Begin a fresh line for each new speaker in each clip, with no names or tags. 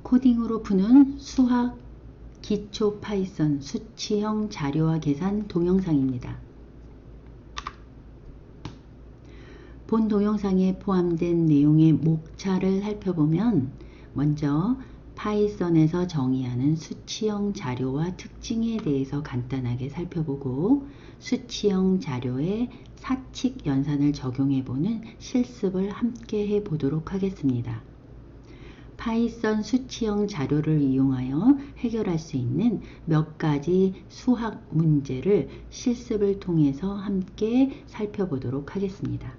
코딩으로 푸는 수학 기초 파이썬 수치형 자료화 계산 동영상입니다. 본 동영상에 포함된 내용의 목차를 살펴보면 먼저 파이썬에서 정의하는 수치형 자료와 특징에 대해서 간단하게 살펴보고 수치형 자료에 사칙 연산을 적용해보는 실습을 함께 해보도록 하겠습니다. 파이썬 수치형 자료를 이용하여 해결할 수 있는 몇 가지 수학 문제를 실습을 통해서 함께 살펴보도록 하겠습니다.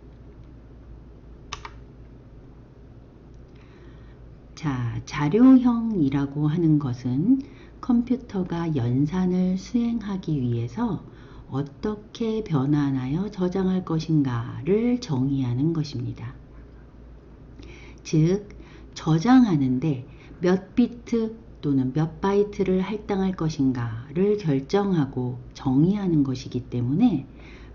자, 자료형이라고 하는 것은 컴퓨터가 연산을 수행하기 위해서 어떻게 변환하여 저장할 것인가를 정의하는 것입니다. 즉, 저장하는데 몇 비트 또는 몇 바이트를 할당할 것인가를 결정하고 정의하는 것이기 때문에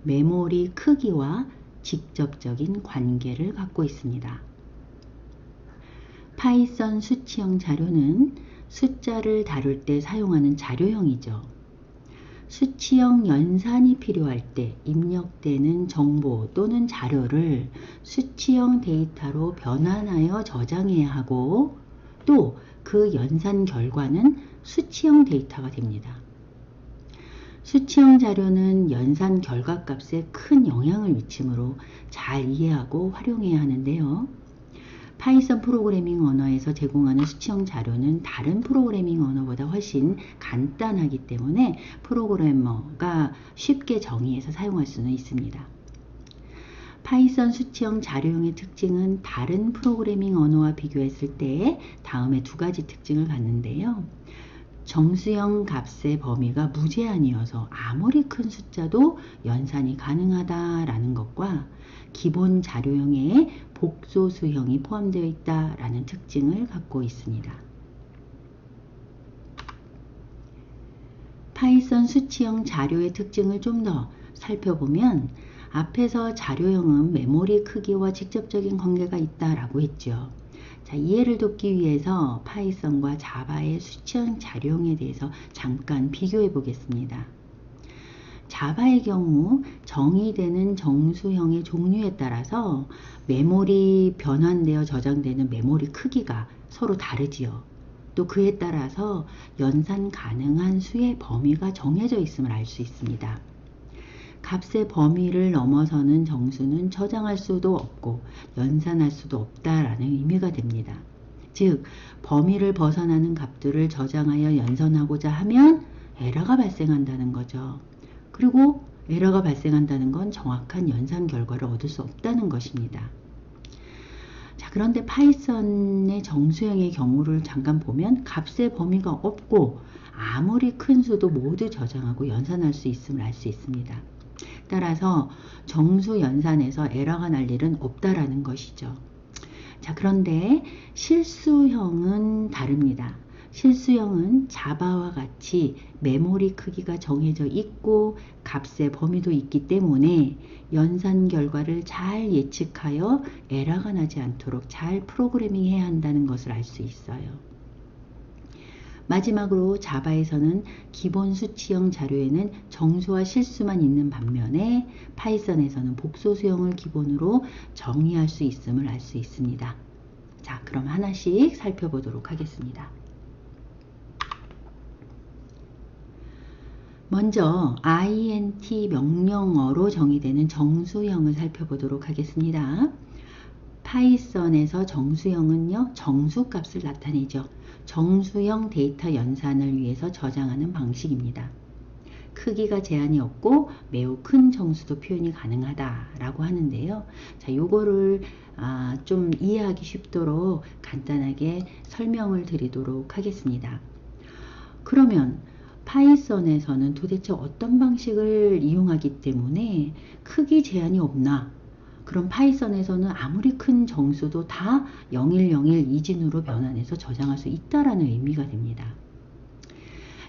메모리 크기와 직접적인 관계를 갖고 있습니다. 파이썬 수치형 자료는 숫자를 다룰 때 사용하는 자료형이죠. 수치형 연산이 필요할 때 입력되는 정보 또는 자료를 수치형 데이터로 변환하여 저장해야 하고 또 그 연산 결과는 수치형 데이터가 됩니다. 수치형 자료는 연산 결과값에 큰 영향을 미치므로 잘 이해하고 활용해야 하는데요. 파이썬 프로그래밍 언어에서 제공하는 수치형 자료는 다른 프로그래밍 언어보다 훨씬 간단하기 때문에 프로그래머가 쉽게 정의해서 사용할 수는 있습니다. 파이썬 수치형 자료형의 특징은 다른 프로그래밍 언어와 비교했을 때 다음에 두 가지 특징을 갖는데요. 정수형 값의 범위가 무제한이어서 아무리 큰 숫자도 연산이 가능하다라는 것과 기본 자료형에 복소수형이 포함되어 있다라는 특징을 갖고 있습니다. 파이썬 수치형 자료의 특징을 좀 더 살펴보면 앞에서 자료형은 메모리 크기와 직접적인 관계가 있다라고 했죠. 자, 이해를 돕기 위해서 파이썬과 자바의 수치형 자료형에 대해서 잠깐 비교해 보겠습니다. 자바의 경우 정의되는 정수형의 종류에 따라서 메모리 변환되어 저장되는 메모리 크기가 서로 다르지요. 또 그에 따라서 연산 가능한 수의 범위가 정해져 있음을 알 수 있습니다. 값의 범위를 넘어서는 정수는 저장할 수도 없고 연산할 수도 없다라는 의미가 됩니다. 즉, 범위를 벗어나는 값들을 저장하여 연산하고자 하면 에러가 발생한다는 거죠. 그리고 에러가 발생한다는 건 정확한 연산 결과를 얻을 수 없다는 것입니다. 자, 그런데 파이썬의 정수형의 경우를 잠깐 보면 값의 범위가 없고 아무리 큰 수도 모두 저장하고 연산할 수 있음을 알 수 있습니다. 따라서 정수 연산에서 에러가 날 일은 없다라는 것이죠. 자, 그런데 실수형은 다릅니다. 실수형은 자바와 같이 메모리 크기가 정해져 있고 값의 범위도 있기 때문에 연산 결과를 잘 예측하여 에러가 나지 않도록 잘 프로그래밍 해야 한다는 것을 알 수 있어요. 마지막으로 자바에서는 기본 수치형 자료에는 정수와 실수만 있는 반면에 파이썬에서는 복소수형을 기본으로 정의할 수 있음을 알 수 있습니다. 자, 그럼 하나씩 살펴보도록 하겠습니다. 먼저 int 명령어로 정의되는 정수형을 살펴보도록 하겠습니다. 파이썬에서 정수형은요, 정수값을 나타내죠. 정수형 데이터 연산을 위해서 저장하는 방식입니다. 크기가 제한이 없고 매우 큰 정수도 표현이 가능하다라고 하는데요. 자, 요거를 좀 이해하기 쉽도록 간단하게 설명을 드리도록 하겠습니다. 그러면 파이썬에서는 도대체 어떤 방식을 이용하기 때문에 크기 제한이 없나? 그럼 파이썬에서는 아무리 큰 정수도 다 0101 이진으로 변환해서 저장할 수 있다라는 의미가 됩니다.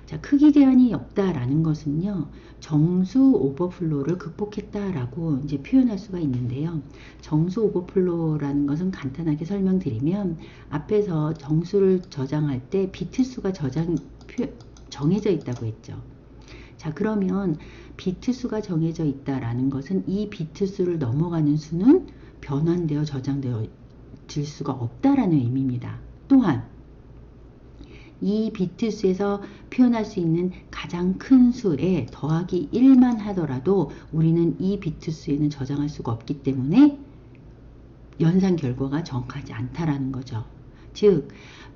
자, 크기 제한이 없다라는 것은요, 정수 오버플로우를 극복했다라고 이제 표현할 수가 있는데요. 정수 오버플로우라는 것은 간단하게 설명드리면 앞에서 정수를 저장할 때 비트 수가 정해져 있다고 했죠. 자, 그러면 비트 수가 정해져 있다라는 것은 이 비트 수를 넘어가는 수는 변환되어 저장되어 질 수가 없다라는 의미입니다. 또한 이 비트 수에서 표현할 수 있는 가장 큰 수에 더하기 1만 하더라도 우리는 이 비트 수에는 저장할 수가 없기 때문에 연산 결과가 정확하지 않다라는 거죠. 즉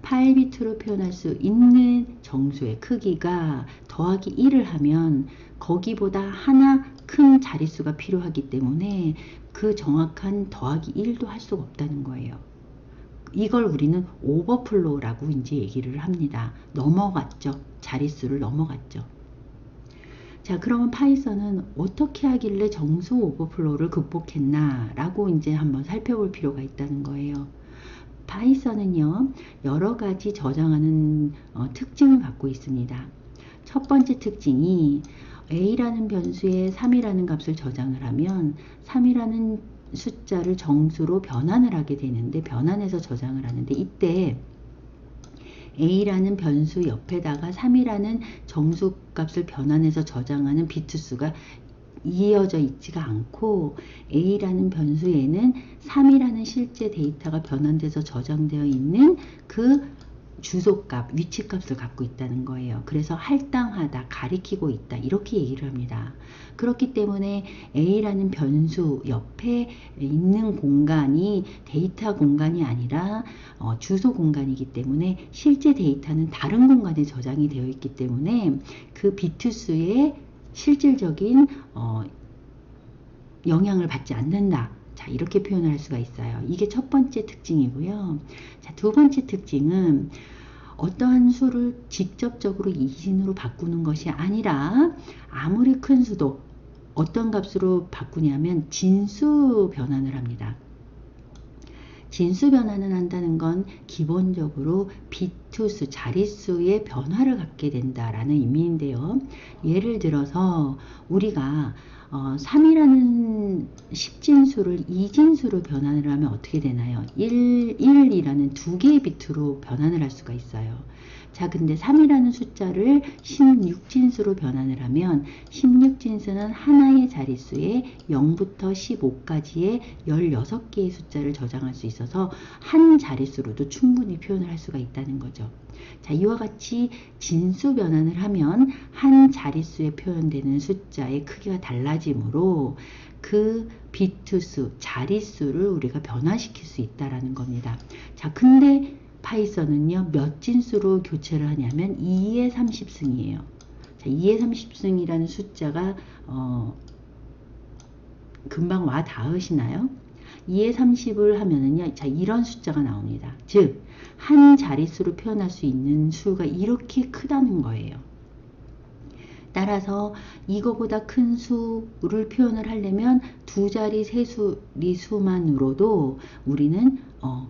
8비트로 표현할 수 있는 정수의 크기가 더하기 1을 하면 거기보다 하나 큰 자릿수가 필요하기 때문에 그 정확한 더하기 1도 할 수가 없다는 거예요. 이걸 우리는 오버플로우라고 이제 얘기를 합니다. 넘어갔죠. 자릿수를 넘어갔죠. 자, 그러면 파이썬은 어떻게 하길래 정수 오버플로우를 극복했나 라고 이제 한번 살펴볼 필요가 있다는 거예요. 파이썬은요, 여러 가지 저장하는 특징을 갖고 있습니다. 첫 번째 특징이 a라는 변수에 3이라는 값을 저장을 하면 3이라는 숫자를 정수로 변환을 하게 되는데, 변환해서 저장을 하는데, 이때 a라는 변수 옆에다가 3이라는 정수 값을 변환해서 저장하는 비트 수가 이어져 있지가 않고 a라는 변수에는 3이라는 실제 데이터가 변환돼서 저장되어 있는 그 주소값, 위치값을 갖고 있다는 거예요. 그래서 할당하다, 가리키고 있다, 이렇게 얘기를 합니다. 그렇기 때문에 a라는 변수 옆에 있는 공간이 데이터 공간이 아니라 주소 공간이기 때문에 실제 데이터는 다른 공간에 저장이 되어 있기 때문에 그 비트 수의 실질적인 영향을 받지 않는다. 자, 이렇게 표현을 할 수가 있어요. 이게 첫 번째 특징이고요. 자, 두 번째 특징은 어떠한 수를 직접적으로 이진으로 바꾸는 것이 아니라 아무리 큰 수도 어떤 값으로 바꾸냐면 진수 변환을 합니다. 진수 변환을 한다는 건 기본적으로 비트수, 자릿수의 변화를 갖게 된다라는 의미인데요. 예를 들어서 우리가 3이라는 10진수를 2진수로 변환을 하면 어떻게 되나요? 1이라는 두 개의 비트로 변환을 할 수가 있어요. 자, 근데 3이라는 숫자를 16진수로 변환을 하면 16진수는 하나의 자릿수에 0부터 15까지의 16개의 숫자를 저장할 수 있어서 한 자릿수로도 충분히 표현을 할 수가 있다는 거죠. 자, 이와 같이 진수 변환을 하면 한 자릿수에 표현되는 숫자의 크기가 달라지므로 그 비트수, 자릿수를 우리가 변화시킬 수 있다라는 겁니다. 자, 근데 파이썬은요, 몇 진수로 교체를 하냐면 2의 30승이에요. 자, 2의 30승이라는 숫자가 금방 와 닿으시나요? 2의 30을 하면은요, 자, 이런 숫자가 나옵니다. 즉, 한 자릿수로 표현할 수 있는 수가 이렇게 크다는 거예요. 따라서 이거보다 큰 수를 표현을 하려면 두 자리 세 수리 수만으로도 우리는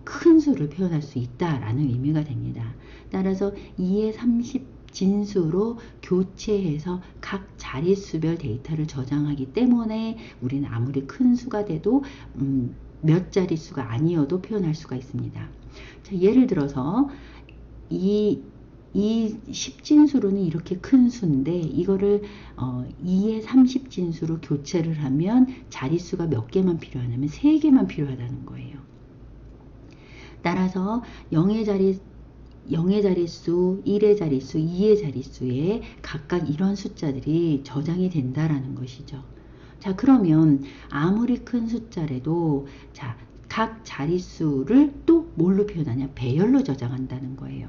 큰 수를 표현할 수 있다라는 의미가 됩니다. 따라서 2의 30 진수로 교체해서 각 자릿수별 데이터를 저장하기 때문에 우리는 아무리 큰 수가 돼도 몇 자릿수가 아니어도 표현할 수가 있습니다. 자, 예를 들어서 이 10진수로는 이렇게 큰 수인데 이거를 2의 30진수로 교체를 하면 자릿수가 몇 개만 필요하냐면 3개만 필요하다는 거예요. 따라서 0의 자릿수, 1의 자릿수, 2의 자릿수에 각각 이런 숫자들이 저장이 된다라는 것이죠. 자, 그러면 아무리 큰 숫자라도 자, 각 자릿수를 또 뭘로 표현하냐? 배열로 저장한다는 거예요.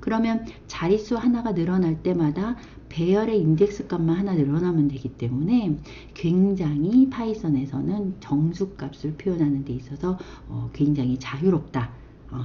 그러면 자릿수 하나가 늘어날 때마다 배열의 인덱스 값만 하나 늘어나면 되기 때문에 굉장히 파이썬에서는 정수값을 표현하는 데 있어서 굉장히 자유롭다.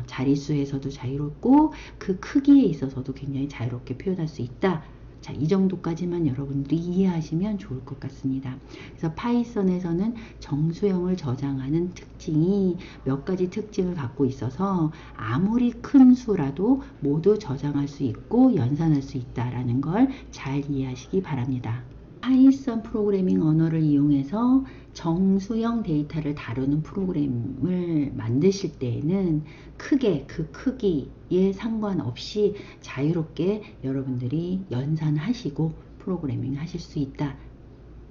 자릿수에서도 자유롭고 그 크기에 있어서도 굉장히 자유롭게 표현할 수 있다. 자, 이 정도까지만 여러분들이 이해하시면 좋을 것 같습니다. 그래서 파이썬에서는 정수형을 저장하는 특징이 몇 가지 특징을 갖고 있어서 아무리 큰 수라도 모두 저장할 수 있고 연산할 수 있다라는 걸 잘 이해하시기 바랍니다. 파이썬 프로그래밍 언어를 이용해서 정수형 데이터를 다루는 프로그램을 만드실 때에는 크게 그 크기에 상관없이 자유롭게 여러분들이 연산하시고 프로그래밍 하실 수 있다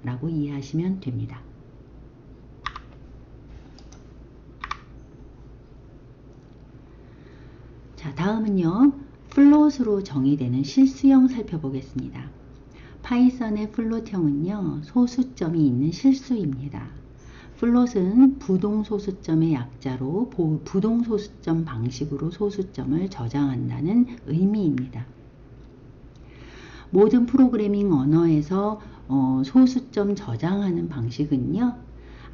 라고 이해하시면 됩니다. 자, 다음은요, 플롯으로 정의되는 실수형 살펴보겠습니다. 파이썬의 플롯형은요, 소수점이 있는 실수입니다. 플롯은 부동소수점의 약자로 부동소수점 방식으로 소수점을 저장한다는 의미입니다. 모든 프로그래밍 언어에서 소수점 저장하는 방식은요,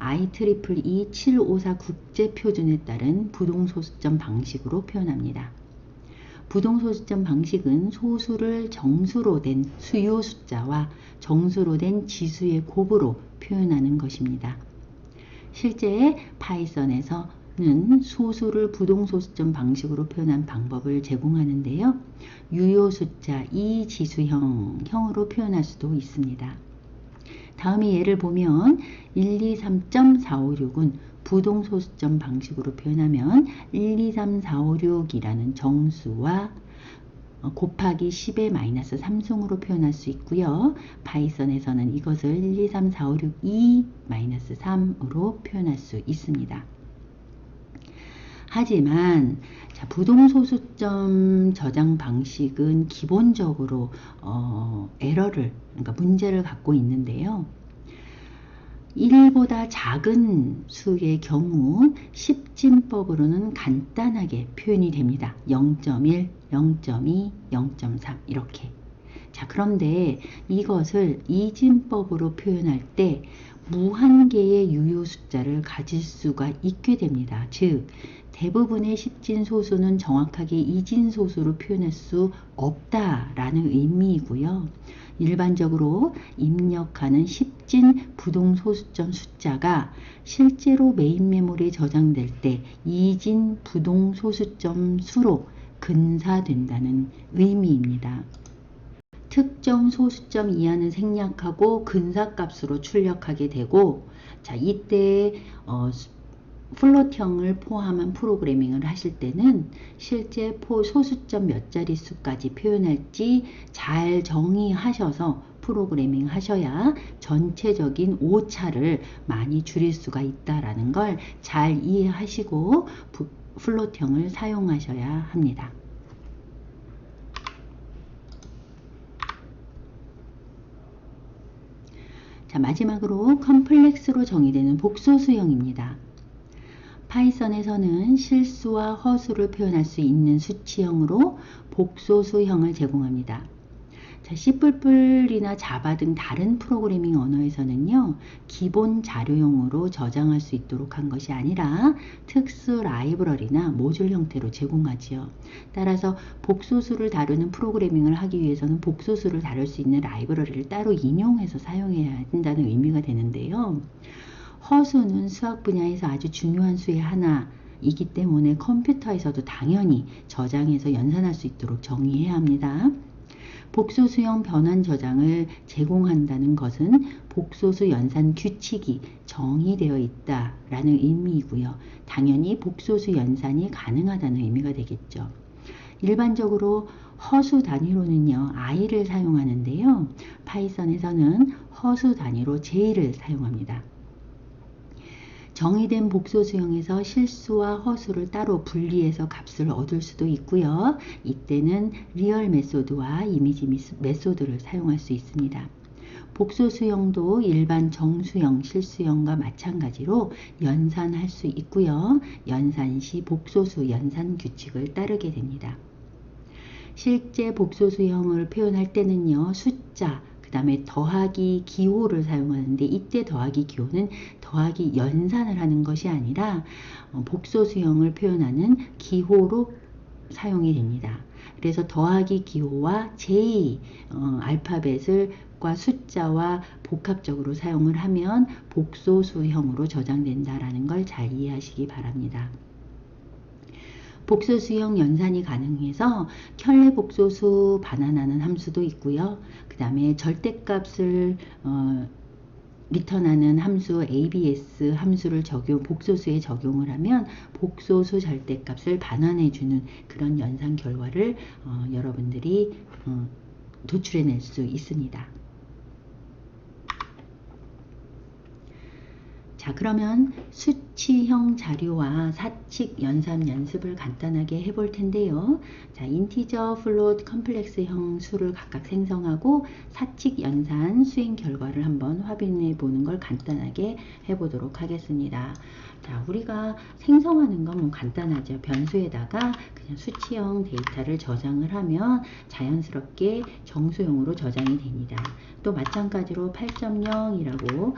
IEEE 7554 국제표준에 따른 부동소수점 방식으로 표현합니다. 부동소수점 방식은 소수를 정수로 된 수요 숫자와 정수로 된 지수의 곱으로 표현하는 것입니다. 실제 파이썬에서는 소수를 부동소수점 방식으로 표현한 방법을 제공하는데요. 유효 숫자 이지수형으로 표현할 수도 있습니다. 다음에 예를 보면 123.456은 부동소수점 방식으로 표현하면 123456이라는 정수와 곱하기 10의 마이너스 3승으로 표현할 수 있고요. 파이썬에서는 이것을 123456 마이너스 3으로 표현할 수 있습니다. 하지만 자, 부동소수점 저장 방식은 기본적으로 에러를, 그러니까 문제를 갖고 있는데요. 1보다 작은 수의 경우 10진법으로는 간단하게 표현이 됩니다. 0.1, 0.2, 0.3 이렇게. 자, 그런데 이것을 2진법으로 표현할 때 무한 개의 유효 숫자를 가질 수가 있게 됩니다. 즉, 대부분의 10진 소수는 정확하게 2진 소수로 표현할 수 없다라는 의미이고요. 일반적으로 입력하는 10진 부동소수점 숫자가 실제로 메인 메모리에 저장될 때 2진 부동소수점 수로 근사된다는 의미입니다. 특정 소수점 이하는 생략하고 근사값으로 출력하게 되고, 자, 이때 플롯형을 포함한 프로그래밍을 하실 때는 실제 소수점 몇 자릿수까지 표현할지 잘 정의하셔서 프로그래밍 하셔야 전체적인 오차를 많이 줄일 수가 있다는 걸 잘 이해하시고 플롯형을 사용하셔야 합니다. 자, 마지막으로 컴플렉스로 정의되는 복소수형입니다. 파이썬에서는 실수와 허수를 표현할 수 있는 수치형으로 복소수형을 제공합니다. 자, C++이나 자바 등 다른 프로그래밍 언어에서는요, 기본 자료용으로 저장할 수 있도록 한 것이 아니라 특수 라이브러리나 모듈 형태로 제공하지요. 따라서 복소수를 다루는 프로그래밍을 하기 위해서는 복소수를 다룰 수 있는 라이브러리를 따로 인용해서 사용해야 한다는 의미가 되는데요. 허수는 수학 분야에서 아주 중요한 수의 하나이기 때문에 컴퓨터에서도 당연히 저장해서 연산할 수 있도록 정의해야 합니다. 복소수형 변환 저장을 제공한다는 것은 복소수 연산 규칙이 정의되어 있다라는 의미이고요. 당연히 복소수 연산이 가능하다는 의미가 되겠죠. 일반적으로 허수 단위로는요, i를 사용하는데요. 파이썬에서는 허수 단위로 j를 사용합니다. 정의된 복소수형에서 실수와 허수를 따로 분리해서 값을 얻을 수도 있고요. 이때는 리얼 메소드와 이미지 메소드를 사용할 수 있습니다. 복소수형도 일반 정수형, 실수형과 마찬가지로 연산할 수 있고요. 연산 시 복소수 연산 규칙을 따르게 됩니다. 실제 복소수형을 표현할 때는요, 숫자, 그 다음에 더하기 기호를 사용하는데, 이때 더하기 기호는 더하기 연산을 하는 것이 아니라 복소수형을 표현하는 기호로 사용이 됩니다. 그래서 더하기 기호와 J 알파벳과 숫자와 복합적으로 사용을 하면 복소수형으로 저장된다라는 걸 잘 이해하시기 바랍니다. 복소수형 연산이 가능해서 켤레 복소수 반환하는 함수도 있고요. 그 다음에 절대값을 리턴하는 함수 ABS 함수를 복소수에 적용을 하면 복소수 절대값을 반환해주는 그런 연산 결과를 여러분들이 도출해낼 수 있습니다. 자, 그러면 수치형 자료와 사칙 연산 연습을 간단하게 해볼 텐데요. 자, 인티저, 플롯, 컴플렉스형 수를 각각 생성하고 사칙 연산 수행 결과를 한번 확인해 보는 걸 간단하게 해보도록 하겠습니다. 자, 우리가 생성하는 건 뭐 간단하죠. 변수에다가 그냥 수치형 데이터를 저장을 하면 자연스럽게 정수형으로 저장이 됩니다. 또 마찬가지로 8.0이라고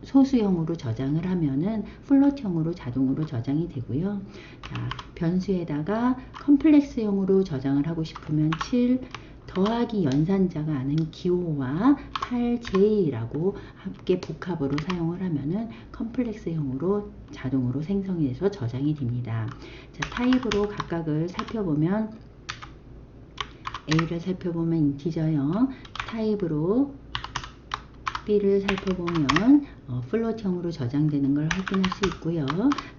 소수형으로 저장을 하면은 플롯형으로 자동으로 저장이 되고요. 자, 변수에다가 컴플렉스형으로 저장을 하고 싶으면 7 더하기 연산자가 아는 기호와 8J라고 함께 복합으로 사용을 하면은 컴플렉스형으로 자동으로 생성이 돼서 저장이 됩니다. 자, 타입으로 각각을 살펴보면 A를 살펴보면 인티저형, 타입으로 B를 살펴보면 플롯형으로 저장되는 걸 확인할 수 있고요.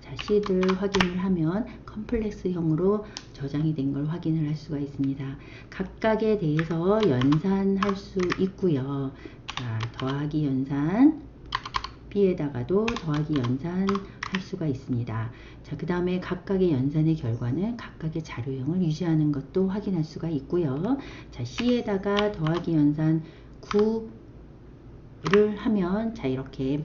자, C를 확인을 하면 컴플렉스형으로 저장이 된 걸 확인을 할 수가 있습니다. 각각에 대해서 연산할 수 있고요. 자, 더하기 연산, B에다가도 더하기 연산할 수가 있습니다. 자, 그 다음에 각각의 연산의 결과는 각각의 자료형을 유지하는 것도 확인할 수가 있고요. 자, C에다가 더하기 연산 9 를 하면 자, 이렇게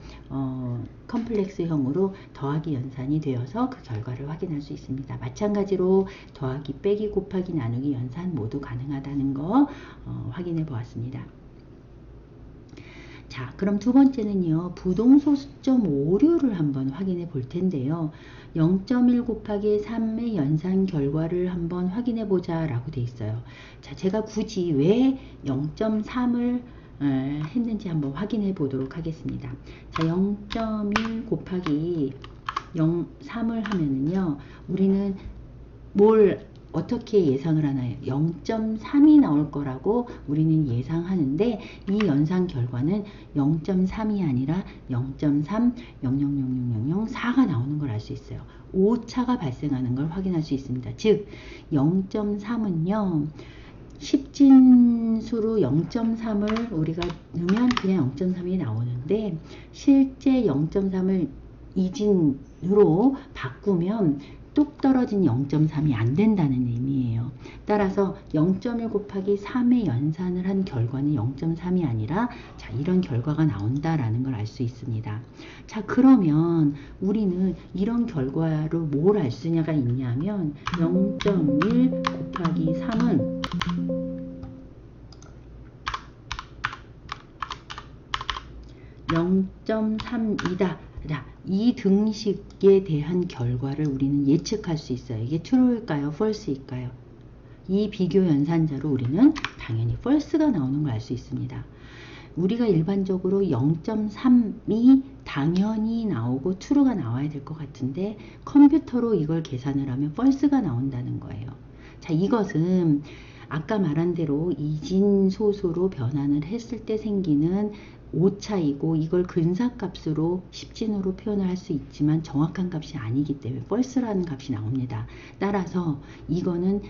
컴플렉스형으로 더하기 연산이 되어서 그 결과를 확인할 수 있습니다. 마찬가지로 더하기 빼기 곱하기 나누기 연산 모두 가능하다는 거 확인해 보았습니다. 자, 그럼 두 번째는요, 부동소수점 오류를 한번 확인해 볼 텐데요. 0.1 곱하기 3의 연산 결과를 한번 확인해 보자 라고 돼 있어요. 자, 제가 굳이 왜 0.3을 했는지 한번 확인해 보도록 하겠습니다. 자, 0.1 곱하기 3을 하면은요, 우리는 어떻게 예상을 하나요? 0.3이 나올 거라고 우리는 예상하는데 이 연산 결과는 0.3이 아니라 0.3, 0000004가 나오는 걸 알 수 있어요. 오차가 발생하는 걸 확인할 수 있습니다. 즉 0.3은요. 10진수로 0.3을 우리가 넣으면 그냥 0.3이 나오는데 실제 0.3을 2진으로 바꾸면 뚝 떨어진 0.3이 안 된다는 의미예요. 따라서 0.1 곱하기 3의 연산을 한 결과는 0.3이 아니라 자, 이런 결과가 나온다라는 걸 알 수 있습니다. 자, 그러면 우리는 이런 결과로 뭘 알 수냐가 있냐면 0.1 곱하기 3은 0.3이다. 이 등식에 대한 결과를 우리는 예측할 수 있어요. 이게 true일까요? false일까요? 이 비교 연산자로 우리는 당연히 false가 나오는 걸 알 수 있습니다. 우리가 일반적으로 0.3이 당연히 나오고 true가 나와야 될 것 같은데 컴퓨터로 이걸 계산을 하면 false가 나온다는 거예요. 자, 이것은 아까 말한 대로 이진소수로 변환을 했을 때 생기는 오차이고 이걸 근사값으로 10진으로 표현을 할 수 있지만 정확한 값이 아니기 때문에 false라는 값이 나옵니다. 따라서 이거는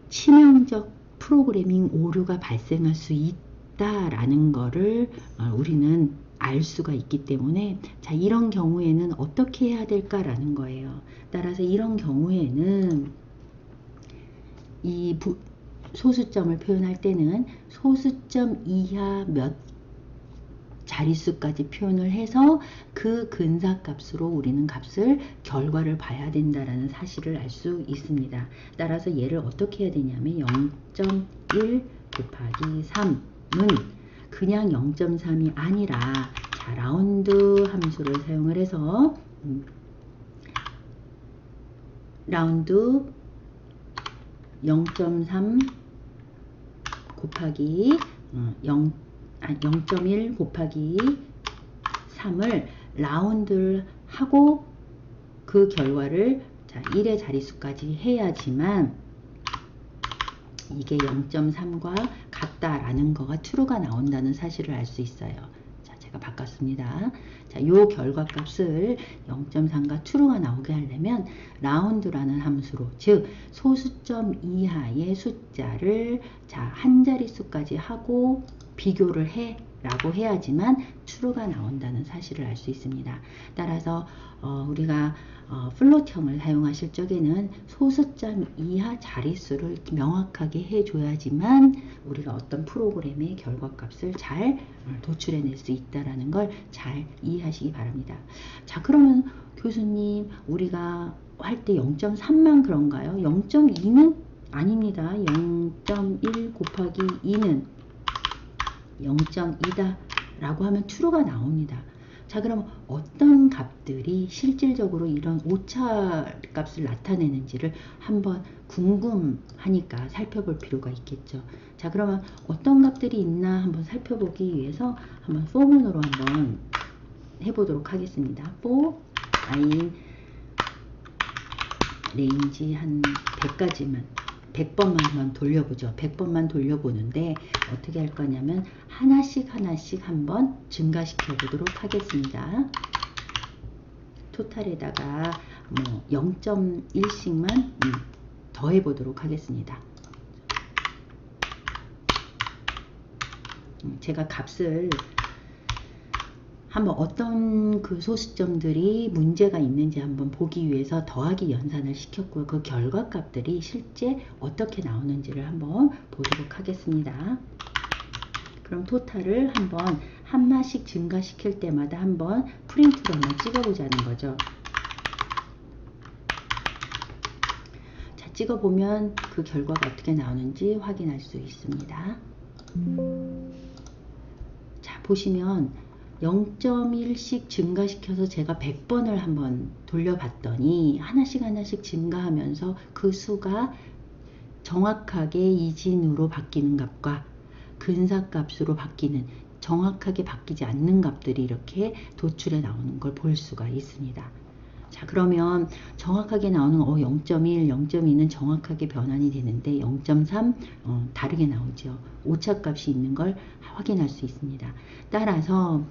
치명적 프로그래밍 오류가 발생할 수 있다라는 거를 우리는 알 수가 있기 때문에 자, 이런 경우에는 어떻게 해야 될까라는 거예요. 따라서 이런 경우에는 이 소수점을 표현할 때는 소수점 이하 몇 자릿수까지 표현을 해서 그 근사값으로 우리는 결과를 봐야 된다라는 사실을 알 수 있습니다. 따라서 얘를 어떻게 해야 되냐면 0.1 곱하기 3은 그냥 0.3이 아니라 자, 라운드 함수를 사용을 해서 라운드 0.3 곱하기 0.1 곱하기 3을 라운드를 하고 그 결과를 자 1의 자릿수까지 해야지만 이게 0.3과 같다라는 거가 true가 나온다는 사실을 알 수 있어요. 자, 제가 바꿨습니다. 자, 요 결과값을 0.3과 true가 나오게 하려면 라운드라는 함수로, 즉 소수점 이하의 숫자를 자, 한 자릿수까지 하고 비교를 해 라고 해야지만 true가 나온다는 사실을 알 수 있습니다. 따라서 우리가 플롯형을 사용하실 적에는 소수점 이하 자릿수를 명확하게 해줘야지만 우리가 어떤 프로그램의 결과값을 잘 도출해낼 수 있다는 걸 잘 이해하시기 바랍니다. 자, 그러면 교수님 우리가 할 때 0.3만 그런가요? 0.2는 아닙니다. 0.1 곱하기 2는 0.2다 라고 하면 true가 나옵니다. 자, 그럼 어떤 값들이 실질적으로 이런 오차 값을 나타내는지를 한번 궁금하니까 살펴볼 필요가 있겠죠. 자, 그러면 어떤 값들이 있나 한번 살펴보기 위해서 한번 포문으로 한번 해보도록 하겠습니다. for i 레인지 한 100까지만 100번만 한번 돌려보죠. 100번만 돌려보는데 어떻게 할 거냐면 하나씩 한번 증가시켜 보도록 하겠습니다. 토탈에다가 뭐 0.1씩만 더해 보도록 하겠습니다. 제가 값을 한번 어떤 그 소수점들이 문제가 있는지 한번 보기 위해서 더하기 연산을 시켰고요. 그 결과값들이 실제 어떻게 나오는지를 한번 보도록 하겠습니다. 그럼 토탈을 한번 한마씩 증가시킬 때마다 한번 프린트로 한번 찍어보자는 거죠. 자, 찍어보면 그 결과가 어떻게 나오는지 확인할 수 있습니다. 자, 보시면 0.1씩 증가시켜서 제가 100번을 한번 돌려봤더니 하나씩 증가하면서 그 수가 정확하게 이진으로 바뀌는 값과 근사값으로 바뀌는 정확하게 바뀌지 않는 값들이 이렇게 도출해 나오는 걸 볼 수가 있습니다. 자, 그러면 정확하게 나오는 0.1, 0.2는 정확하게 변환이 되는데 0.3 다르게 나오죠. 오차값이 있는 걸 확인할 수 있습니다. 따라서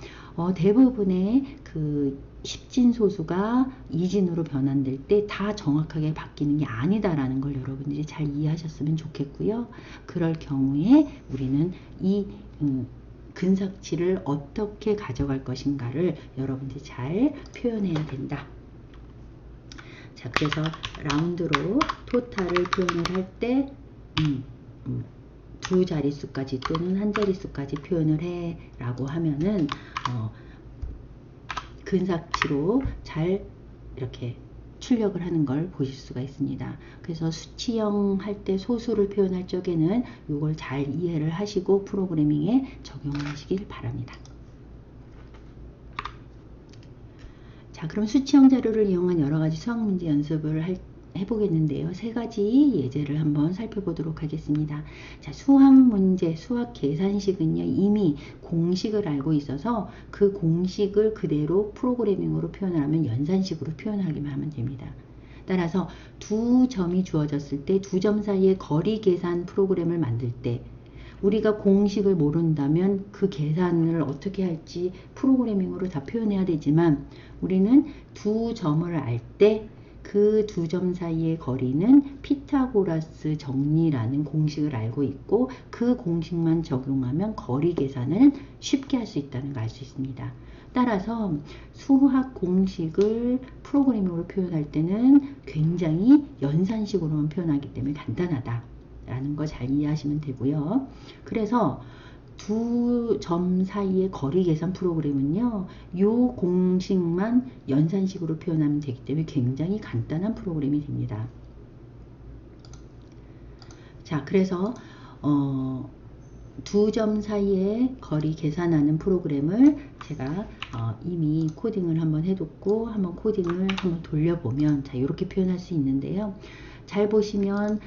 대부분의 그 10진 소수가 2진으로 변환될 때 다 정확하게 바뀌는 게 아니다라는 걸 여러분들이 잘 이해하셨으면 좋겠고요. 그럴 경우에 우리는 이 근사치를 어떻게 가져갈 것인가를 여러분들이 잘 표현해야 된다. 자, 그래서 라운드로 토탈을 표현을 할 때 두 자릿수까지 또는 한 자릿수까지 표현을 해 라고 하면은 근사치로 잘 이렇게 출력을 하는 걸 보실 수가 있습니다. 그래서 수치형 할 때 소수를 표현할 적에는 이걸 잘 이해를 하시고 프로그래밍에 적용하시길 바랍니다. 자, 그럼 수치형 자료를 이용한 여러가지 수학 문제 연습을 해보겠는데요. 세 가지 예제를 한번 살펴보도록 하겠습니다. 자, 수학 문제, 수학 계산식은요, 이미 공식을 알고 있어서 그 공식을 그대로 프로그래밍으로 표현을 하면 연산식으로 표현하기만 하면 됩니다. 따라서 두 점이 주어졌을 때 두 점 사이의 거리 계산 프로그램을 만들 때 우리가 공식을 모른다면 그 계산을 어떻게 할지 프로그래밍으로 다 표현해야 되지만 우리는 두 점을 알 때 그 두 점 사이의 거리는 피타고라스 정리라는 공식을 알고 있고 그 공식만 적용하면 거리 계산을 쉽게 할 수 있다는 걸 알 수 있습니다. 따라서 수학 공식을 프로그래밍으로 표현할 때는 굉장히 연산식으로만 표현하기 때문에 간단하다 라는 거 잘 이해하시면 되고요. 그래서 두 점 사이의 거리 계산 프로그램은요, 요 공식만 연산식으로 표현하면 되기 때문에 굉장히 간단한 프로그램이 됩니다. 자, 그래서 두 점 사이의 거리 계산하는 프로그램을 제가 이미 코딩을 한번 해뒀고 한번 코딩을 한번 돌려보면 자, 이렇게 표현할 수 있는데요. 잘 보시면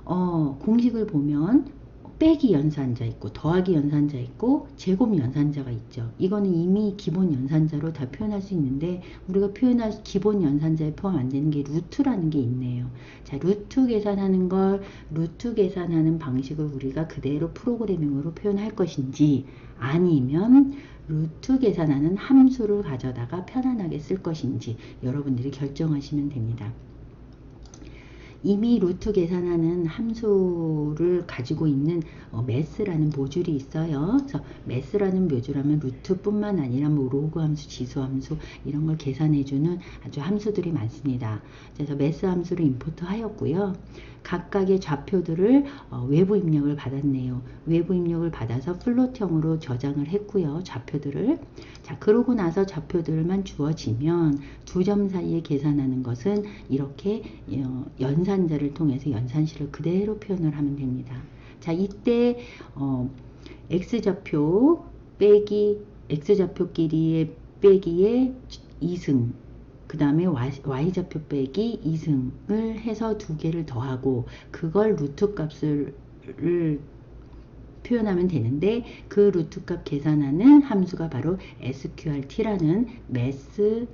공식을 보면 빼기 연산자 있고 더하기 연산자 있고 제곱 연산자가 있죠. 이거는 이미 기본 연산자로 다 표현할 수 있는데 우리가 표현할 기본 연산자에 포함 안 되는 게 루트라는 게 있네요. 자, 루트 계산하는 걸 루트 계산하는 방식을 우리가 그대로 프로그래밍으로 표현할 것인지 아니면 루트 계산하는 함수를 가져다가 편안하게 쓸 것인지 여러분들이 결정하시면 됩니다. 이미 루트 계산하는 함수를 가지고 있는 매스라는 모듈이 있어요. 그래서 매스라는 모듈하면 루트뿐만 아니라 뭐 로그 함수, 지수 함수 이런 걸 계산해주는 아주 함수들이 많습니다. 그래서 매스 함수를 임포트 하였고요. 각각의 좌표들을 외부 입력을 받았네요. 외부 입력을 받아서 플롯형으로 저장을 했고요. 좌표들을. 자, 그러고 나서 좌표들만 주어지면 두 점 사이에 계산하는 것은 이렇게 연산자를 통해서 연산식을 그대로 표현을 하면 됩니다. 자, 이때 x좌표 빼기 x좌표끼리의 빼기의 2승 그 다음에 y좌표 빼기 2승을 해서 두 개를 더하고 그걸 루트 값을 표현하면 되는데 그 루트 값 계산하는 함수가 바로 sqrt라는 매스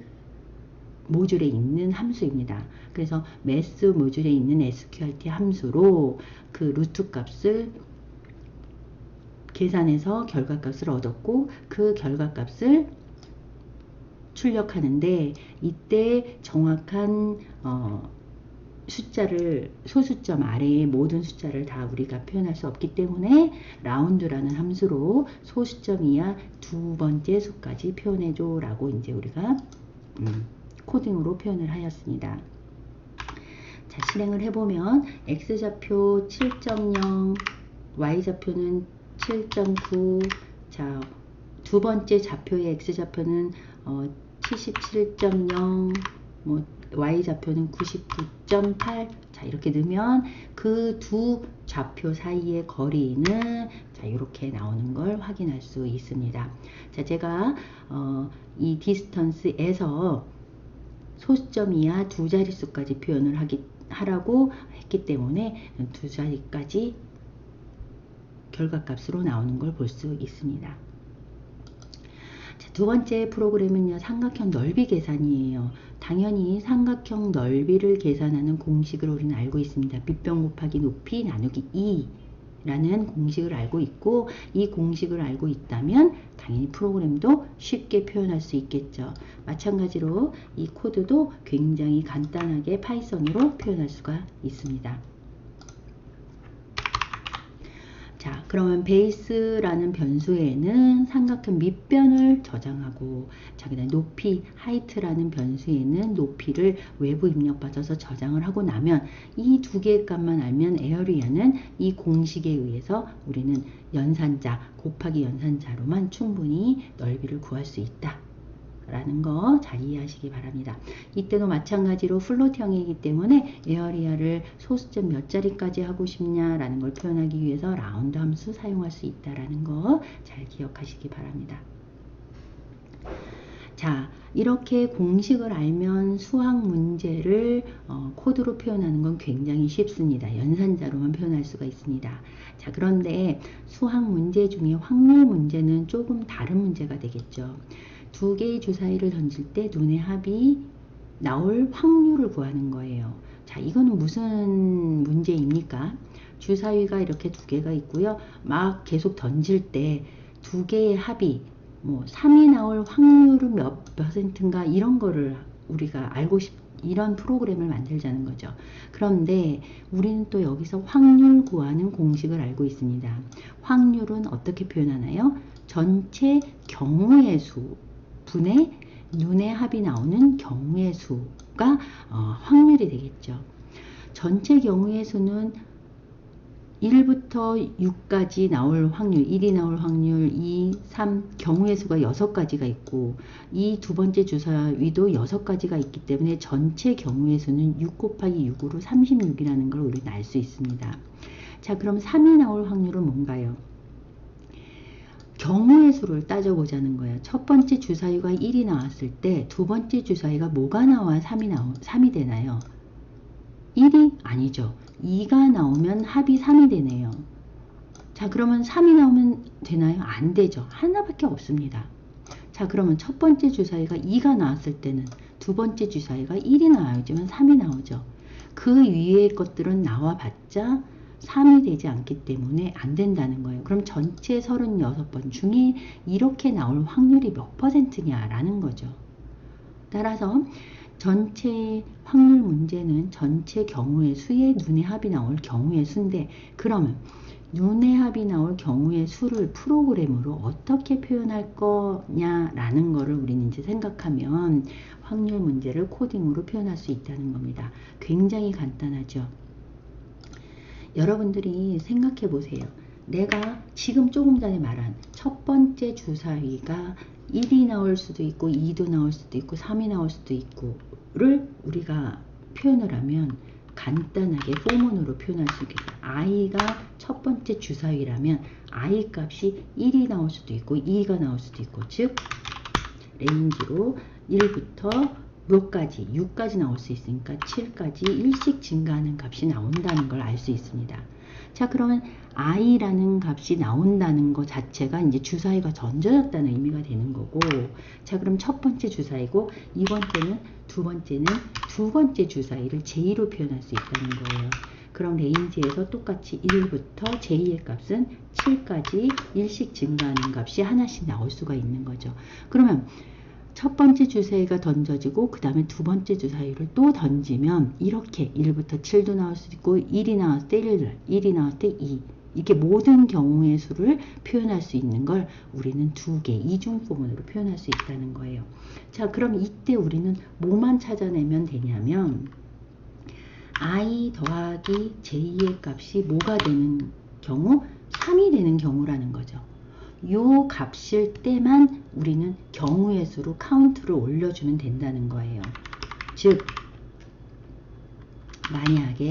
모듈에 있는 함수입니다. 그래서 매스 모듈에 있는 sqrt 함수로 그 루트 값을 계산해서 결과값을 얻었고 그 결과값을 출력하는데 이때 정확한 숫자를 소수점 아래의 모든 숫자를 다 우리가 표현할 수 없기 때문에 라운드라는 함수로 소수점 이하 두 번째 수까지 표현해줘 라고 이제 우리가 코딩으로 표현을 하였습니다. 자, 실행을 해보면 x좌표 7.0 y좌표는 7.9 자, 두 번째 좌표의 x좌표는 77.0 뭐 y좌표는 99.8 자, 이렇게 넣으면 그 두 좌표 사이의 거리는 자, 이렇게 나오는 걸 확인할 수 있습니다. 자, 제가 이 디스턴스에서 소수점 이하 두 자릿수까지 표현을 하라고 했기 때문에 두 자리까지 결과값으로 나오는 걸 볼 수 있습니다. 자, 두 번째 프로그램은요, 삼각형 넓이 계산이에요. 당연히 삼각형 넓이를 계산하는 공식을 우리는 알고 있습니다. 밑변 곱하기 높이 나누기 2 라는 공식을 알고 있고 이 공식을 알고 있다면 당연히 프로그램도 쉽게 표현할 수 있겠죠. 마찬가지로 이 코드도 굉장히 간단하게 파이썬으로 표현할 수가 있습니다. 자, 그러면 베이스라는 변수에는 삼각형 밑변을 저장하고 자, 그다음 높이 하이트라는 변수에는 높이를 외부 입력받아서 저장을 하고 나면 이 두 개의 값만 알면 에어리아는 이 공식에 의해서 우리는 연산자 곱하기 연산자로만 충분히 넓이를 구할 수 있다. 라는 거 잘 이해하시기 바랍니다. 이때도 마찬가지로 플롯형이기 때문에 에어리아를 소수점 몇 자리까지 하고 싶냐라는 걸 표현하기 위해서 라운드 함수 사용할 수 있다라는 거 잘 기억하시기 바랍니다. 자, 이렇게 공식을 알면 수학 문제를 코드로 표현하는 건 굉장히 쉽습니다. 연산자로만 표현할 수가 있습니다. 자, 그런데 수학 문제 중에 확률 문제는 조금 다른 문제가 되겠죠. 두 개의 주사위를 던질 때 눈의 합이 나올 확률을 구하는 거예요. 자, 이거는 무슨 문제입니까? 주사위가 이렇게 두 개가 있고요. 막 계속 던질 때 두 개의 합이 뭐 3이 나올 확률은 몇 %인가 이런 거를 우리가 알고 이런 프로그램을 만들자는 거죠. 그런데 우리는 또 여기서 확률 구하는 공식을 알고 있습니다. 확률은 어떻게 표현하나요? 전체 경우의 수 분의 눈의 합이 나오는 경우의 수가 확률이 되겠죠. 전체 경우의 수는 1부터 6까지 나올 확률, 1이 나올 확률, 2, 3, 경우의 수가 6가지가 있고 이 두 번째 주사위도 6가지가 있기 때문에 전체 경우의 수는 6 곱하기 6으로 36이라는 걸 우리는 알 수 있습니다. 자, 그럼 3이 나올 확률은 뭔가요? 경우의 수를 따져보자는 거예요. 첫 번째 주사위가 1이 나왔을 때 두 번째 주사위가 뭐가 나와 3이 되나요? 1이 아니죠. 2가 나오면 합이 3이 되네요. 자, 그러면 3이 나오면 되나요? 안 되죠. 하나밖에 없습니다. 자, 그러면 첫 번째 주사위가 2가 나왔을 때는 두 번째 주사위가 1이 나와야지만 3이 나오죠. 그 위의 것들은 나와봤자 3이 되지 않기 때문에 안 된다는 거예요. 그럼 전체 36번 중에 이렇게 나올 확률이 몇 퍼센트냐 라는 거죠. 따라서 전체 확률 문제는 전체 경우의 수에 눈의 합이 나올 경우의 수인데, 그러면 눈의 합이 나올 경우의 수를 프로그램으로 어떻게 표현할 거냐라는 거를 우리는 이제 생각하면 확률 문제를 코딩으로 표현할 수 있다는 겁니다. 굉장히 간단하죠. 여러분들이 생각해 보세요. 내가 지금 조금 전에 말한 첫 번째 주사위가 1이 나올 수도 있고 2도 나올 수도 있고 3이 나올 수도 있고를 우리가 표현을 하면 간단하게 포문으로 표현할 수 있겠다. i가 첫 번째 주사위라면 i 값이 1이 나올 수도 있고 2가 나올 수도 있고, 즉 레인지로 1부터 몇 가지, 6까지 나올 수 있으니까 7까지 일씩 증가하는 값이 나온다는 걸 알 수 있습니다. 자, 그러면 i라는 값이 나온다는 것 자체가 이제 주사위가 던져졌다는 의미가 되는 거고, 자, 그럼 첫 번째 주사위고 두 번째는 두 번째 주사위를 j2로 표현할 수 있다는 거예요. 그럼 레인지에서 똑같이 1부터 j2의 값은 7까지 일씩 증가하는 값이 하나씩 나올 수가 있는 거죠. 그러면 첫 번째 주사위가 던져지고 그 다음에 두 번째 주사위를 또 던지면 이렇게 1부터 7도 나올 수 있고 1이 나왔을 때 1, 1이 나왔을 때 2, 이렇게 모든 경우의 수를 표현할 수 있는 걸 우리는 두 개, 이중포문으로 표현할 수 있다는 거예요. 자, 그럼 이때 우리는 뭐만 찾아내면 되냐면 i 더하기 j의 값이 뭐가 되는 경우? 3이 되는 경우라는 거죠. 요 값일 때만 우리는 경우의 수로 카운트를 올려주면 된다는 거예요. 즉 만약에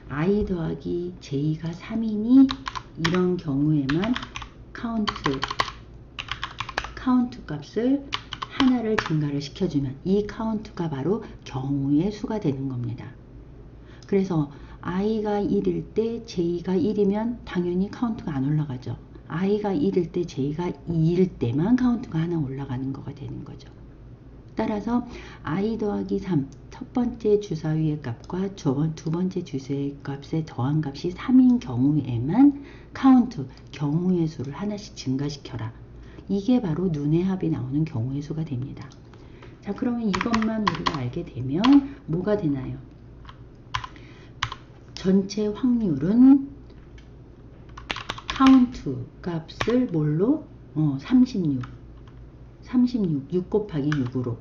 i 더하기 j가 3이니 이런 경우에만 카운트 값을 하나를 증가를 시켜주면 이 카운트가 바로 경우의 수가 되는 겁니다. 그래서 i가 1일 때 j가 1이면 당연히 카운트가 안 올라가죠. i가 1일 때 j가 2일 때만 카운트가 하나 올라가는 거가 되는 거죠. 따라서 i 더하기 3, 첫 번째 주사위의 값과 두 번째 주사위의 값의 더한 값이 3인 경우에만 카운트, 경우의 수를 하나씩 증가시켜라. 이게 바로 눈의 합이 나오는 경우의 수가 됩니다. 자, 그러면 이것만 우리가 알게 되면 뭐가 되나요? 전체 확률은 카운트 값을 뭘로? 36 6 곱하기 6으로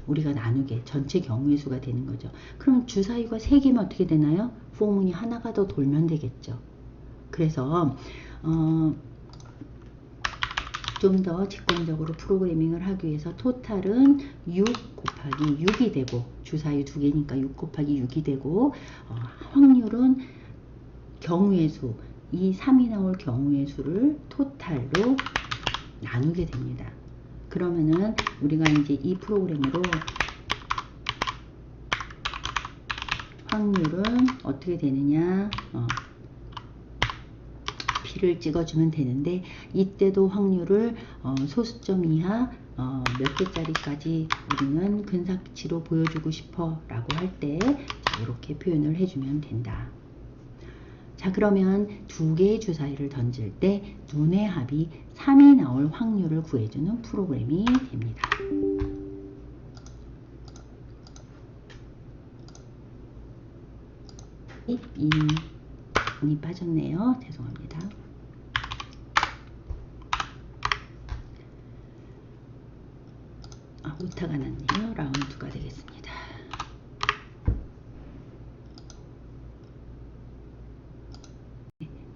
우리가 나누게 전체 경우의 수가 되는 거죠. 그럼 주사위가 3개면 어떻게 되나요? 포문이 하나가 더 돌면 되겠죠. 그래서 좀 더 직관적으로 프로그래밍을 하기 위해서 토탈은 6 곱하기 6이 되고, 주사위 2개니까 6 곱하기 6이 되고, 확률은 경우의 수, 이 3이 나올 경우의 수를 토탈로 나누게 됩니다. 그러면은 우리가 이제 이 프로그램으로 확률은 어떻게 되느냐, B를 찍어주면 되는데, 이때도 확률을 소수점 이하 몇 개짜리까지 우리는 근사치로 보여주고 싶어 라고 할 때 이렇게 표현을 해주면 된다. 자, 그러면 두 개의 주사위를 던질 때 눈의 합이 3이 나올 확률을 구해주는 프로그램이 됩니다. 인이 빠졌네요. 죄송합니다. 오타가 났네요. 라운드가 되겠습니다.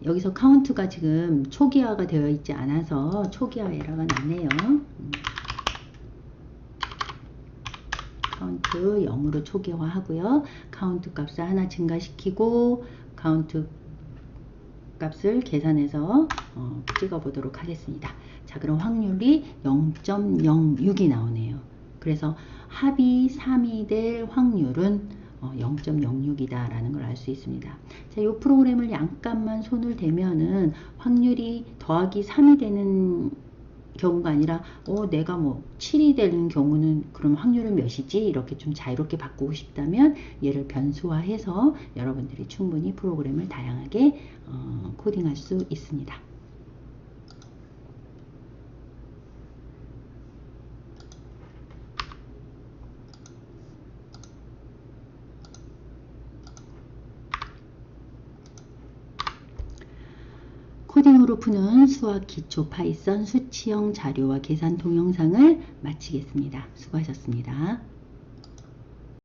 여기서 카운트가 지금 초기화가 되어 있지 않아서 초기화 에러가 났네요. 카운트 0으로 초기화 하고요. 카운트 값을 하나 증가시키고 카운트 값을 계산해서 찍어 보도록 하겠습니다. 자, 그럼 확률이 0.06이 나오네요. 그래서 합이 3이 될 확률은 0.06이다 라는 걸 알 수 있습니다. 자, 이 프로그램을 잠깐만 손을 대면은 확률이 더하기 3이 되는 경우가 아니라 내가 뭐 7이 되는 경우는 그럼 확률은 몇이지? 이렇게 좀 자유롭게 바꾸고 싶다면 얘를 변수화해서 여러분들이 충분히 프로그램을 다양하게 코딩할 수 있습니다. 코딩으로 푸는 수학 기초 파이썬 수치형 자료와 계산 동영상을 마치겠습니다. 수고하셨습니다.